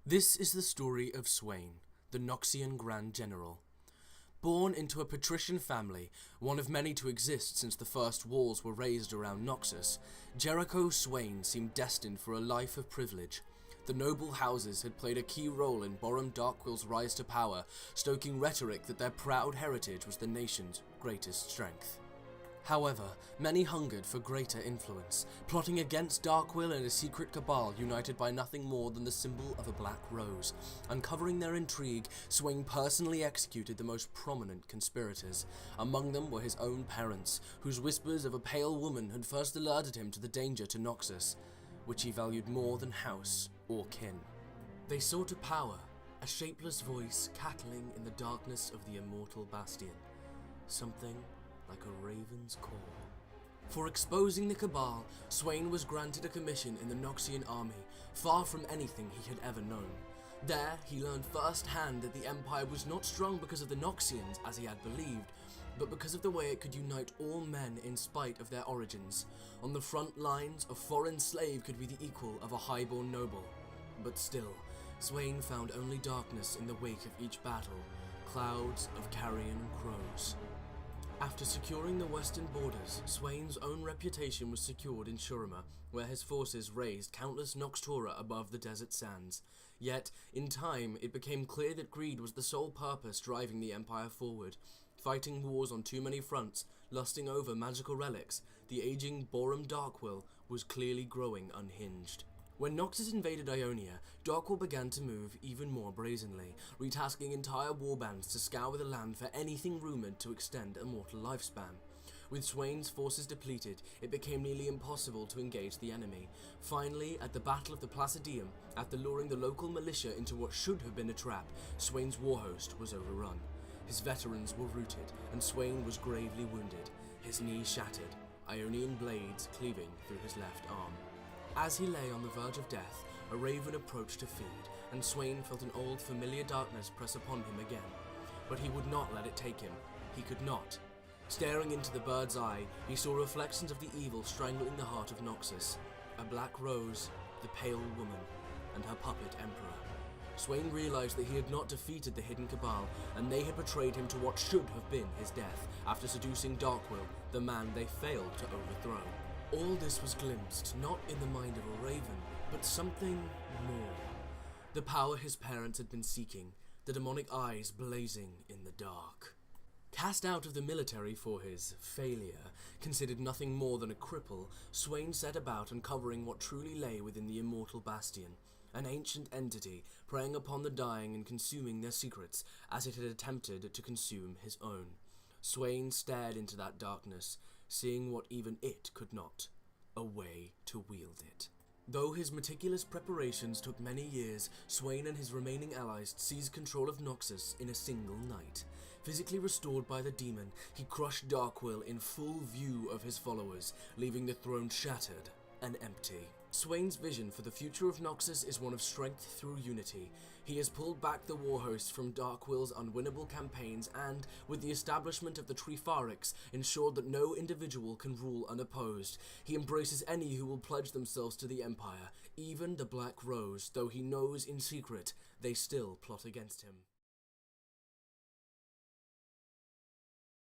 This is the story of Swain, the Noxian Grand General. Born into a patrician family, one of many to exist since the first walls were raised around Noxus, Jericho Swain seemed destined for a life of privilege. The noble houses had played a key role in Borum Darkwill's rise to power, stoking rhetoric that their proud heritage was the nation's greatest strength. However, many hungered for greater influence, plotting against Darkwill and a secret cabal united by nothing more than the symbol of a black rose. Uncovering their intrigue, Swain personally executed the most prominent conspirators. Among them were his own parents, whose whispers of a pale woman had first alerted him to the danger to Noxus, which he valued more than house or kin. They sought a power, a shapeless voice cackling in the darkness of the immortal bastion. Something like a raven's call. For exposing the Cabal, Swain was granted a commission in the Noxian army, far from anything he had ever known. There, he learned firsthand that the Empire was not strong because of the Noxians, as he had believed, but because of the way it could unite all men in spite of their origins. On the front lines, a foreign slave could be the equal of a highborn noble. But still, Swain found only darkness in the wake of each battle, clouds of carrion crows. After securing the western borders, Swain's own reputation was secured in Shurima, where his forces raised countless Noxtura above the desert sands. Yet, in time, it became clear that greed was the sole purpose driving the Empire forward. Fighting wars on too many fronts, lusting over magical relics, the aging Borum Darkwill was clearly growing unhinged. When Noxus invaded Ionia, Darkwill began to move even more brazenly, retasking entire warbands to scour the land for anything rumoured to extend a mortal lifespan. With Swain's forces depleted, it became nearly impossible to engage the enemy. Finally, at the Battle of the Placidium, after luring the local militia into what should have been a trap, Swain's warhost was overrun. His veterans were routed, and Swain was gravely wounded, his knee shattered, Ionian blades cleaving through his left arm. As he lay on the verge of death, a raven approached to feed, and Swain felt an old familiar darkness press upon him again. But he would not let it take him. He could not. Staring into the bird's eye, he saw reflections of the evil strangling the heart of Noxus. A black rose, the pale woman, and her puppet emperor. Swain realized that he had not defeated the hidden Cabal, and they had betrayed him to what should have been his death, after seducing Darkwill, the man they failed to overthrow. All this was glimpsed, not in the mind of a raven, but something more. The power his parents had been seeking, the demonic eyes blazing in the dark. Cast out of the military for his failure, considered nothing more than a cripple, Swain set about uncovering what truly lay within the immortal bastion, an ancient entity preying upon the dying and consuming their secrets as it had attempted to consume his own. Swain stared into that darkness, seeing what even it could not, a way to wield it. Though his meticulous preparations took many years, Swain and his remaining allies seized control of Noxus in a single night. Physically restored by the demon, he crushed Darkwill in full view of his followers, leaving the throne shattered and empty. Swain's vision for the future of Noxus is one of strength through unity. He has pulled back the warhost from Darkwill's unwinnable campaigns and, with the establishment of the Trifarics, ensured that no individual can rule unopposed. He embraces any who will pledge themselves to the Empire, even the Black Rose, though he knows in secret they still plot against him.